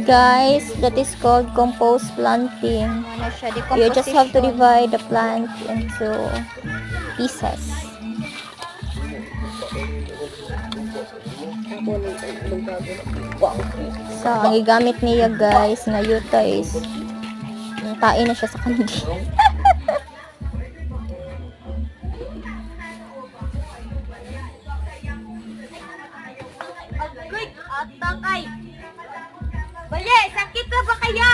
Guys, that is called compost planting. Ano siya, You just have to decomposition. divide the plant into pieces. So, ang igamit niya guys na yuta is tain na siya sa kandi. Agay, atakay. Bale, sakit na ba kaya?